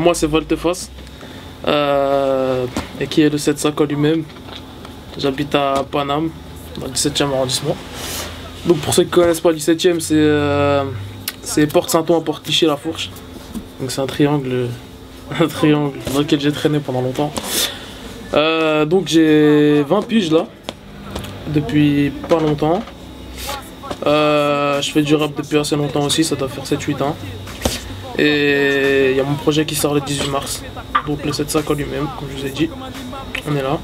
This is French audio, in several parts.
Moi c'est Volteface, et qui est le 7-5 en lui-même. J'habite à Paname, dans le 17e arrondissement. Donc pour ceux qui ne connaissent pas le 17e, c'est Porte Saint-Ouen, Porte Clichy, La Fourche. Donc c'est un triangle dans lequel j'ai traîné pendant longtemps. Donc j'ai 20 piges là, depuis pas longtemps. Je fais du rap depuis assez longtemps aussi, ça doit faire 7-8 ans. Et il y a mon projet qui sort le 18 mars. Donc le 7-5 en lui-même, comme je vous ai dit. On est là.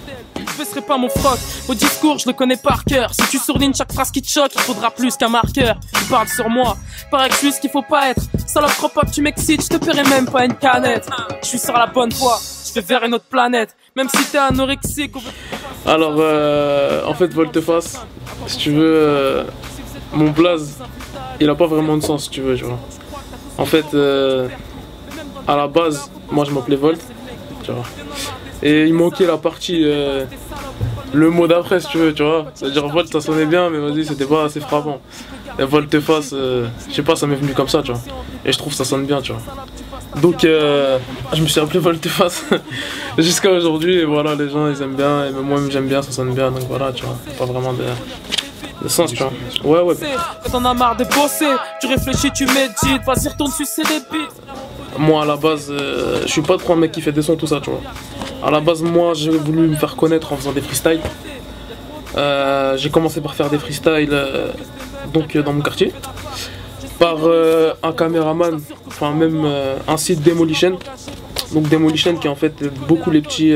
Je serai pas mon froc, au discours je le connais par cœur. Si tu surlignes chaque phrase qui te choque, il faudra plus qu'un marqueur. Tu parles sur moi, pareil que je suis ce qu'il faut pas être. Salope trop pop, tu m'excites, je te paierai même pas une canette. Je suis sur la bonne voie, je vais vers une autre planète. Même si t'es anorexique. Alors en fait Volteface, si tu veux, mon blaze, il a pas vraiment de sens si tu veux, tu vois. En fait, à la base, moi je m'appelais Volt, tu vois. Et il manquait la partie, le mot d'après si tu veux, tu vois. C'est-à-dire Volt ça sonnait bien, mais vas-y c'était pas assez frappant. Et Volteface, je sais pas, ça m'est venu comme ça, tu vois. Et je trouve que ça sonne bien, tu vois. Donc je me suis appelé Volteface jusqu'à aujourd'hui, et voilà, les gens ils aiment bien, et même moi-même j'aime bien, ça sonne bien, donc voilà, tu vois. Pas vraiment de sens, tu vois. Ouais. T'en as marre de bosser, tu réfléchis, tu médites, vas-y retourne sucer des bites. Moi à la base, je suis pas trop un mec qui fait des sons, tout ça, tu vois. À la base, moi j'ai voulu me faire connaître en faisant des freestyles. J'ai commencé par faire des freestyles donc dans mon quartier. Par un caméraman, enfin même un site Demolition. Donc Demolition qui est en fait beaucoup les petits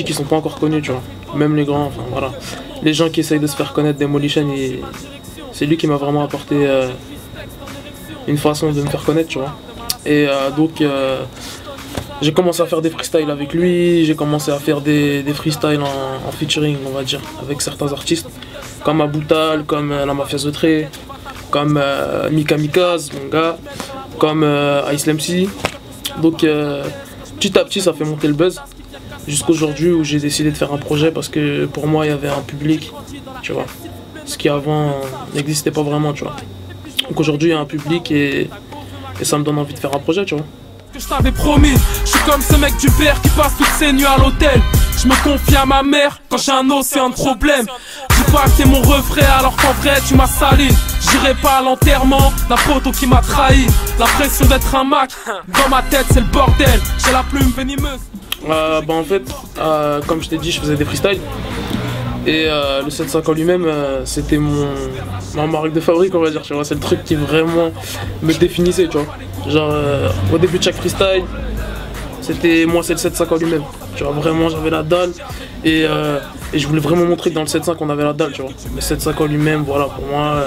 qui sont pas encore connus, tu vois. Même les grands, enfin voilà. Les gens qui essayent de se faire connaître, Demolition, c'est lui qui m'a vraiment apporté une façon de me faire connaître, tu vois. Et donc j'ai commencé à faire des freestyles avec lui, j'ai commencé à faire des freestyles en featuring, on va dire, avec certains artistes, comme Aboutal, comme La Mafia The Tray, comme Mika Mikaz, mon gars, comme Islam C. Donc petit à petit ça fait monter le buzz, jusqu'aujourd'hui où j'ai décidé de faire un projet parce que pour moi il y avait un public, tu vois, ce qui avant n'existait pas vraiment, tu vois. Donc aujourd'hui il y a un public et ça me donne envie de faire un projet, tu vois. Que je t'avais promis, je suis comme ce mec du père qui passe toutes ses nuits à l'hôtel. Je me confie à ma mère quand j'ai un océan de problèmes. Dis pas que t'es mon refrain alors qu'en vrai tu m'as sali. J'irai pas à l'enterrement d'un poteau qui m'a trahi. La pression d'être un Mac, dans ma tête c'est le bordel. J'ai la plume venimeuse. En fait, comme je t'ai dit, je faisais des freestyles. Et le 7-5 en lui-même, c'était ma marque de fabrique, on va dire, tu vois. C'est le truc qui vraiment me définissait, tu vois. Genre, au début de chaque freestyle, moi c'est le 7-5 en lui-même. Tu vois, vraiment, j'avais la dalle. Et je voulais vraiment montrer que dans le 7-5, on avait la dalle, tu vois. Le 7-5 en lui-même, voilà, pour moi,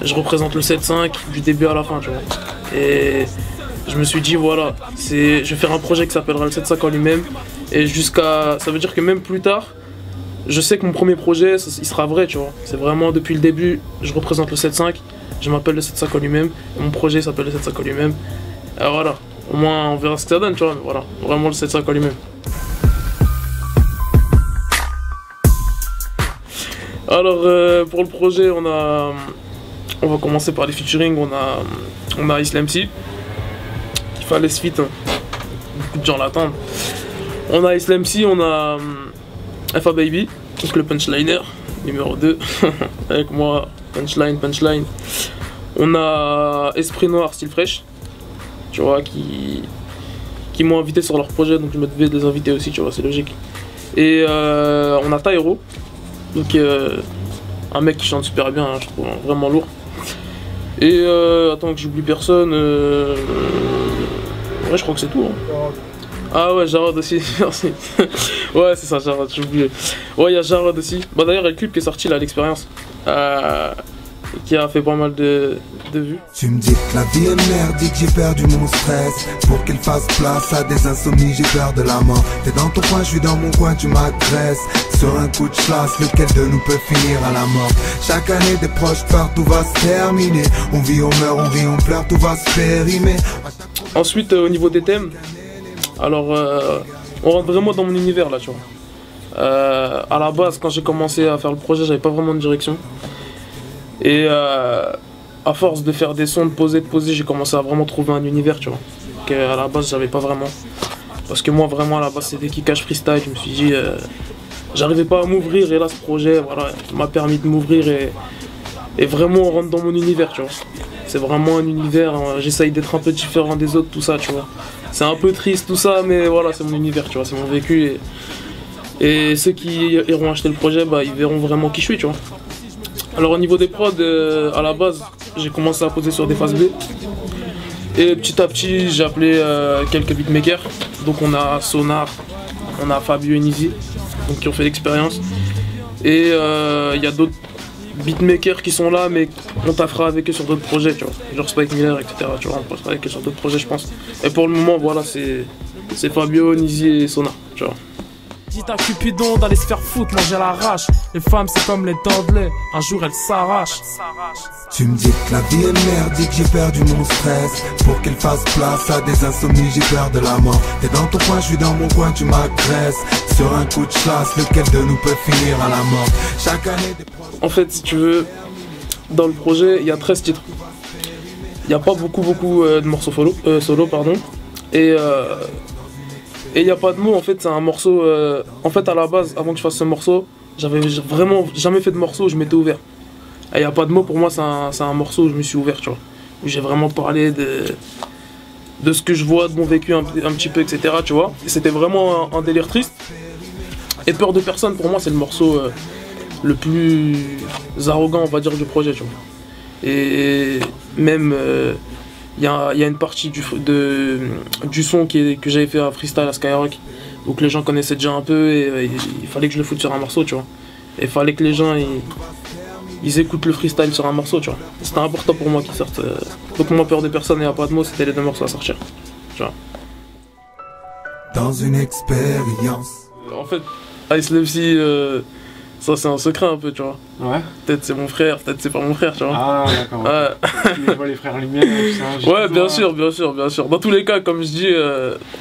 je représente le 7-5 du début à la fin, tu vois. Et je me suis dit, voilà, je vais faire un projet qui s'appellera le 7-5 en lui-même. Et ça veut dire que même plus tard, je sais que mon premier projet, il sera vrai, tu vois. C'est vraiment depuis le début, je représente le 7-5, je m'appelle le 7-5 en lui-même, mon projet s'appelle le 7-5 en lui-même. Et voilà, au moins on verra ce que ça donne, tu vois, mais voilà, vraiment le 7-5 en lui-même. Alors pour le projet, on va commencer par les featuring, on a Islam C, il fallait ce feat, hein. Beaucoup de gens l'attendent. On a Islam C, on a FA Baby, donc le punchliner, numéro 2, avec moi, punchline. On a Esprit Noir, Style Fresh, tu vois, qui m'ont invité sur leur projet, donc je me devais de les inviter aussi, tu vois, c'est logique. Et on a Taïro, donc un mec qui chante super bien, hein, je trouve, hein, vraiment lourd. Et attends que j'oublie personne, ouais, je crois que c'est tout, hein. Ah ouais, Jarod aussi, merci. Ouais, c'est ça, Jarod, j'ai oublié. Ouais, il y a Jarod aussi. Bah d'ailleurs, il y a le clip qui est sorti là, l'expérience. Qui a fait pas mal de vues. Tu me dis que la vie est merdique, j'ai perdu mon stress. Pour qu'elle fasse place à des insomnies, j'ai peur de la mort. T'es dans ton coin, je suis dans mon coin, tu m'agresses. Sur un coup de chasse, lequel de nous peut finir à la mort. Chaque année, des proches partent, tout va se terminer. On vit, on meurt, on rit, on pleure, tout va se périmer. Ensuite, au niveau des thèmes, alors on rentre vraiment dans mon univers là, tu vois. À la base, quand j'ai commencé à faire le projet, j'avais pas vraiment de direction. Et à force de faire des sons, de poser, j'ai commencé à vraiment trouver un univers, tu vois. qu'à la base j'avais pas vraiment. Parce que moi vraiment à la base c'était Kikash Freestyle, je me suis dit j'arrivais pas à m'ouvrir et là ce projet voilà, m'a permis de m'ouvrir et vraiment rentrer dans mon univers, tu vois. C'est vraiment un univers, hein, j'essaye d'être un peu différent des autres, tout ça, tu vois. C'est un peu triste tout ça, mais voilà, c'est mon univers, tu vois, c'est mon vécu. Et ceux qui iront acheter le projet, bah, ils verront vraiment qui je suis, tu vois. Alors au niveau des prods, à la base, j'ai commencé à poser sur des phases B. Et petit à petit, j'ai appelé quelques beatmakers. Donc on a Sonar, on a Fabio et Nizi, donc qui ont fait l'expérience. Et il y a d'autres beatmakers qui sont là, mais on taffera avec eux sur d'autres projets, tu vois. Genre Spike Miller, etc. Tu vois, on passera avec eux sur d'autres projets, je pense. Et pour le moment, voilà, c'est Fabio, Nizi et Sonar, tu vois. Dites à Cupidon d'aller se faire foutre, manger la rage. Les femmes c'est comme les dents de lait, un jour elles s'arrachent. Tu me dis que la vie est merdique, j'ai perdu mon stress. Pour qu'elle fasse place à des insomnies, j'ai peur de la mort. T'es dans ton coin, je suis dans mon coin, tu m'agresses. Sur un coup de chasse, lequel de nous peut finir à la mort. Chaque année des projets... En fait, si tu veux, dans le projet, il y a 13 titres. Il n'y a pas beaucoup de morceaux solo, pardon. Et il n'y a pas de mots, en fait, c'est un morceau... en fait, à la base, avant que je fasse ce morceau, j'avais vraiment jamais fait de morceau, je m'étais ouvert. Et il n'y a pas de mots, pour moi, c'est un morceau où je me suis ouvert, tu vois. Où j'ai vraiment parlé de ce que je vois, de mon vécu un petit peu, etc., tu vois. Et c'était vraiment un délire triste. Et Peur de personne, pour moi, c'est le morceau le plus arrogant, on va dire, du projet, tu vois. Et même... il y a une partie du son que j'avais fait à Freestyle à Skyrock, où que les gens connaissaient déjà un peu et il fallait que je le foute sur un morceau, tu vois. Et il fallait que les gens ils écoutent le freestyle sur un morceau, tu vois. C'était important pour moi qu'ils sortent. Donc moi, Peur de personne et y a pas de mots, c'était les deux morceaux à sortir, tu vois. Dans une expérience. En fait, Ice Lefsy, ça c'est un secret un peu, tu vois. Ouais. Peut-être c'est mon frère, peut-être c'est pas mon frère, tu vois. Ah d'accord. Ouais. Tu vois les frères Lumière, tout ça. Ouais, bien sûr, bien sûr, bien sûr. Dans tous les cas, comme je dis,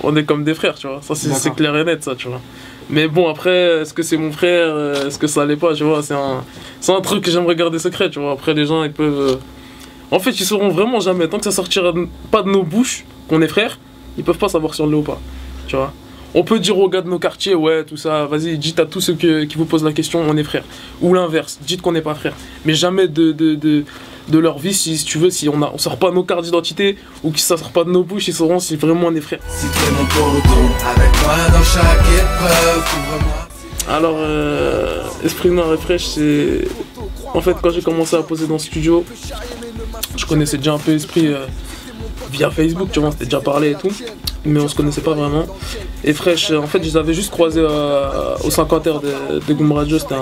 on est comme des frères, tu vois. Ça c'est clair et net, ça, tu vois. Mais bon, après, est-ce que c'est mon frère, est-ce que ça l'est pas, tu vois. C'est un truc que j'aimerais garder secret, tu vois. Après, les gens, ils peuvent... En fait, ils sauront vraiment jamais. Tant que ça sortira pas de nos bouches, qu'on est frères, ils peuvent pas savoir si on l'est ou pas, tu vois. On peut dire aux gars de nos quartiers, ouais, tout ça, vas-y, dites à tous ceux qui vous posent la question, on est frères. Ou l'inverse, dites qu'on n'est pas frères. Mais jamais de leur vie, si tu veux, si on sort pas nos cartes d'identité, ou que ça sort pas de nos bouches, ils sauront si vraiment on est frères. Si t'es mon poteau, avec moi dans chaque épreuve, couvre-moi. Alors, Esprit Noir et Fresh, c'est... En fait, quand j'ai commencé à poser dans le studio, je connaissais déjà un peu Esprit via Facebook, tu vois, on s'était déjà parlé et tout. Mais on se connaissait pas vraiment. Et Fresh, en fait, je les avais juste croisés au 50R de Goom Radio. C'était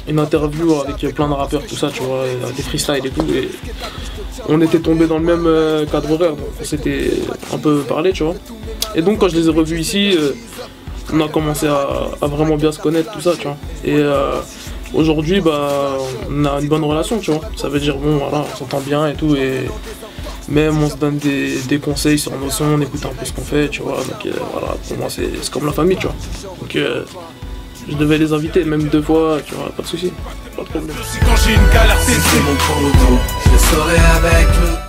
une interview avec plein de rappeurs, tout ça, tu vois, des freestyles et tout. Et on était tombés dans le même cadre horaire, donc on s'était un peu parlé, tu vois. Et donc, quand je les ai revus ici, on a commencé à vraiment bien se connaître, tout ça, tu vois. Et aujourd'hui, bah, on a une bonne relation, tu vois. Ça veut dire, bon, voilà, on s'entend bien et tout. Et même on se donne des conseils sur nos sons, on écoute un peu ce qu'on fait, tu vois. Donc voilà, pour moi c'est comme la famille, tu vois. Donc je devais les inviter, même 2 fois, tu vois, pas de soucis, pas de problème. Quand j'ai une galère, Si c'est mon poteau, je le saurai avec le temps.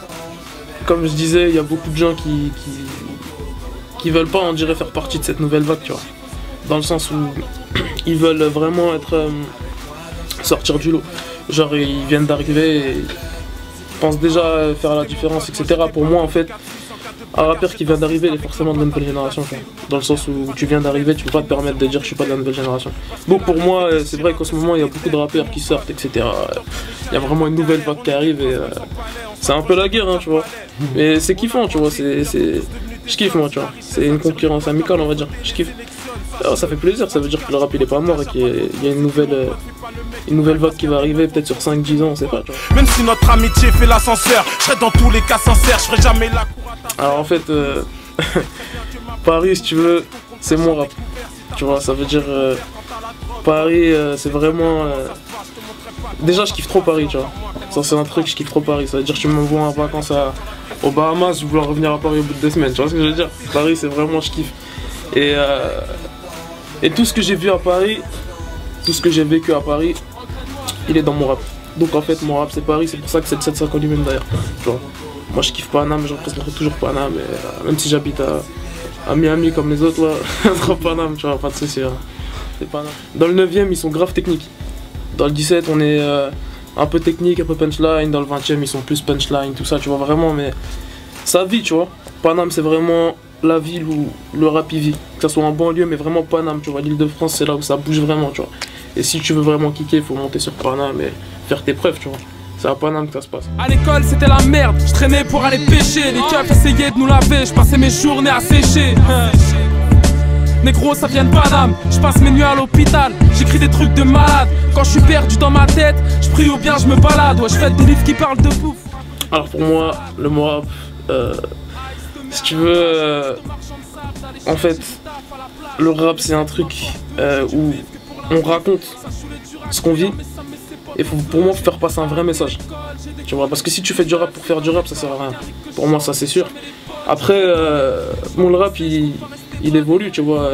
Comme je disais, il y a beaucoup de gens qui veulent pas, on dirait, faire partie de cette nouvelle vague, tu vois. Dans le sens où ils veulent vraiment être sortir du lot. Genre ils viennent d'arriver et pense déjà faire la différence, etc. Pour moi, en fait, un rappeur qui vient d'arriver, il est forcément de la nouvelle génération. Dans le sens où tu viens d'arriver, tu peux pas te permettre de dire que je suis pas de la nouvelle génération. Donc pour moi, c'est vrai qu'en ce moment, il y a beaucoup de rappeurs qui sortent, etc. Il y a vraiment une nouvelle vague qui arrive et c'est un peu la guerre, hein, tu vois. Mais c'est kiffant, tu vois. Je kiffe, moi, tu vois. C'est une concurrence amicale, on va dire. Je kiffe. Alors, ça fait plaisir, ça veut dire que le rap il est pas mort et qu'il y a une nouvelle vague qui va arriver peut-être sur 5-10 ans, on sait pas, tu vois. Même si notre amitié fait l'ascenseur, je serai dans tous les cas sincère, je ferai jamais la cour. Alors en fait, Paris, si tu veux, c'est mon rap. Tu vois, ça veut dire Paris, c'est vraiment... Déjà, je kiffe trop Paris, tu vois. Ça, c'est un truc, je kiffe trop Paris. Ça veut dire que tu m'envoies en vacances aux Bahamas, je vais vouloir revenir à Paris au bout de 2 semaines. Tu vois ce que je veux dire? Paris, c'est vraiment, je kiffe. Et tout ce que j'ai vu à Paris, tout ce que j'ai vécu à Paris, il est dans mon rap. Donc en fait, mon rap, c'est Paris, c'est pour ça que c'est le 750 lui-même d'ailleurs. Tu vois. Moi je kiffe Paname, je représenterai toujours Paname, même si j'habite à Miami comme les autres là, trop Paname, tu vois, pas de soucis. Hein. C'est Paname. Dans le 9e, ils sont grave techniques. Dans le 17, on est un peu technique, un peu punchline. Dans le 20e, ils sont plus punchline, tout ça, tu vois, vraiment, mais ça vit, tu vois. Paname, c'est vraiment la ville où le rap y vit. Que ce soit en banlieue, mais vraiment Paname, tu vois. L'Île-de-France, c'est là où ça bouge vraiment, tu vois. Et si tu veux vraiment kicker, il faut monter sur Paname et faire tes preuves, tu vois. C'est à Paname que ça se passe. À l'école c'était la merde, je traînais pour aller pêcher. Les keufs essayaient de nous laver, je passais mes journées à sécher. Négro ça vient de Paname, je passe mes nuits à l'hôpital. J'écris des trucs de malade, quand je suis perdu dans ma tête, je prie ou bien je me balade. Ouais, je fais des livres qui parlent de bouffe. Alors pour moi, le mot rap, si tu veux, en fait, le rap c'est un truc où on raconte ce qu'on vit. Et pour moi, faut faire passer un vrai message. Tu vois, parce que si tu fais du rap pour faire du rap, ça sert à rien. Pour moi, ça c'est sûr. Après, bon, le rap il évolue, tu vois,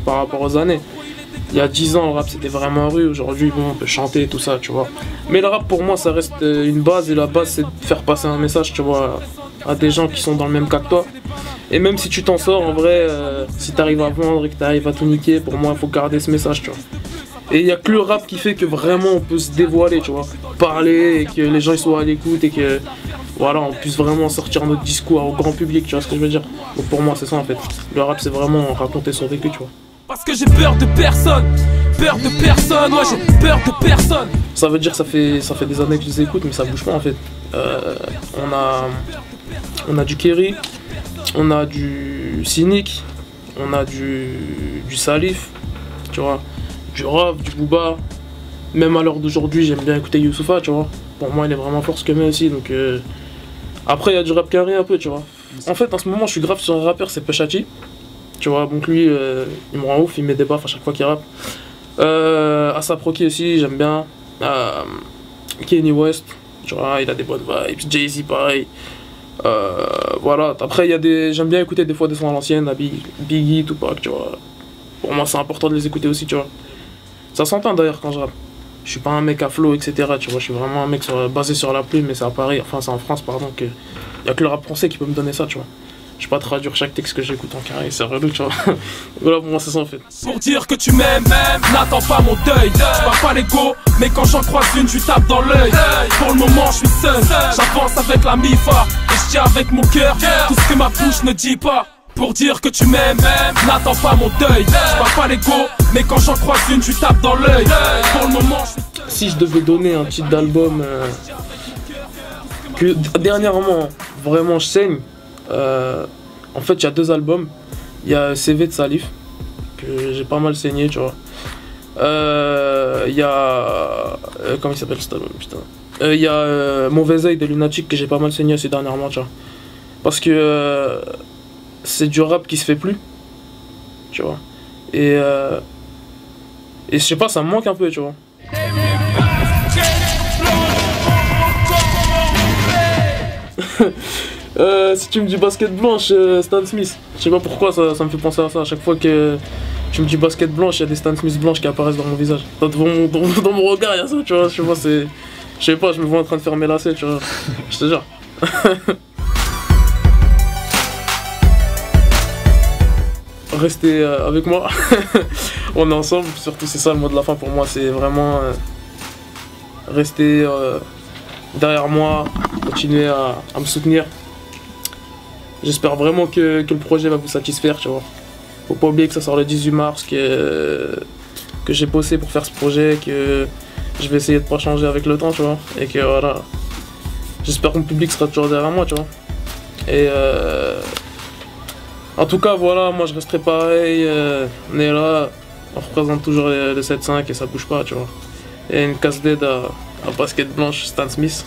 par rapport aux années. Il y a 10 ans, le rap c'était vraiment rue. Aujourd'hui, bon, on peut chanter et tout ça, tu vois. Mais le rap pour moi, ça reste une base. Et la base, c'est de faire passer un message, tu vois, à des gens qui sont dans le même cas que toi. Et même si tu t'en sors, en vrai, si tu arrives à vendre et que tu arrives à tout niquer, pour moi, il faut garder ce message, tu vois. Et il n'y a que le rap qui fait que vraiment on peut se dévoiler, tu vois. Parler et que les gens ils soient à l'écoute et que voilà, on puisse vraiment sortir notre discours au grand public, tu vois ce que je veux dire. Donc pour moi c'est ça en fait. Le rap c'est vraiment raconter son vécu, tu vois. Parce que j'ai peur de personne, ouais j'ai peur de personne. Ça veut dire que ça fait des années que je les écoute mais ça bouge pas en fait. On a du Kerry, on a du Cynic, on a du Salif, tu vois. Du Rof, du Booba, même à l'heure d'aujourd'hui j'aime bien écouter Youssoupha, tu vois. Pour moi il est vraiment fort ce que met aussi, donc après il y a du rap carré un peu, tu vois. En fait en ce moment je suis grave sur un rappeur, c'est Peshati, tu vois, donc lui il me rend ouf, il met des baffes à chaque fois qu'il rappe. A$AP Rocky aussi j'aime bien, Kanye West, tu vois, il a des bonnes vibes, Jay-Z pareil. Voilà, après j'aime bien écouter des fois des sons à l'ancienne, à Biggie, Tupac, tu vois. Pour moi c'est important de les écouter aussi, tu vois. Ça s'entend d'ailleurs quand je rappe. Je suis pas un mec à flow, etc. Tu vois, je suis vraiment un mec basé sur la plume, mais c'est à Paris, enfin c'est en France, pardon, que y a que le rap français qui peut me donner ça, tu vois. Je vais pas traduire chaque texte que j'écoute en carré, c'est relou, tu vois. Voilà, pour moi c'est ça en fait. Pour dire que tu m'aimes, n'attends pas mon deuil. Je parle pas l'ego, mais quand j'en croise une, je lui tape dans l'œil. Pour le moment, je suis seul, j'avance avec la MIFA. Et je tiens avec mon cœur tout ce que ma bouche ne dit pas. Pour dire que tu m'aimes, n'attends pas mon deuil. Je parle pas l'ego, mais quand j'en croise une, je lui tape dans l'œil. Pour le moment, je suis seul. Si je devais donner un titre d'album que dernièrement, vraiment je saigne, en fait il y a 2 albums. Il y a CV de Salif, que j'ai pas mal saigné, tu vois. Il y a... comment il s'appelle cet album, putain. Il y a Mauvais Oeil de Lunatic que j'ai pas mal saigné assez dernièrement, tu vois. Parce que c'est du rap qui se fait plus, tu vois. Et je sais pas, ça me manque un peu, tu vois. Si tu me dis basket blanche, Stan Smith, je sais pas pourquoi ça me fait penser à ça. À chaque fois que tu me dis basket blanche, il y a des Stan Smith blanches qui apparaissent dans mon visage. Dans mon regard, il y a ça, tu vois. Je sais pas, je me vois en train de faire mes lacets, tu vois. Je te jure. Restez avec moi. On est ensemble, surtout c'est ça le mot de la fin pour moi, c'est vraiment rester derrière moi, continuer à me soutenir. J'espère vraiment que le projet va vous satisfaire, tu vois. Faut pas oublier que ça sort le 18 mars, que j'ai bossé pour faire ce projet, que je vais essayer de pas changer avec le temps, tu vois. Et que voilà, j'espère que mon public sera toujours derrière moi, tu vois. Et en tout cas, voilà, moi je resterai pareil, on est là, on représente toujours les 7-5 et ça bouge pas, tu vois. Et une casse d'aide à basket blanche, Stan Smith.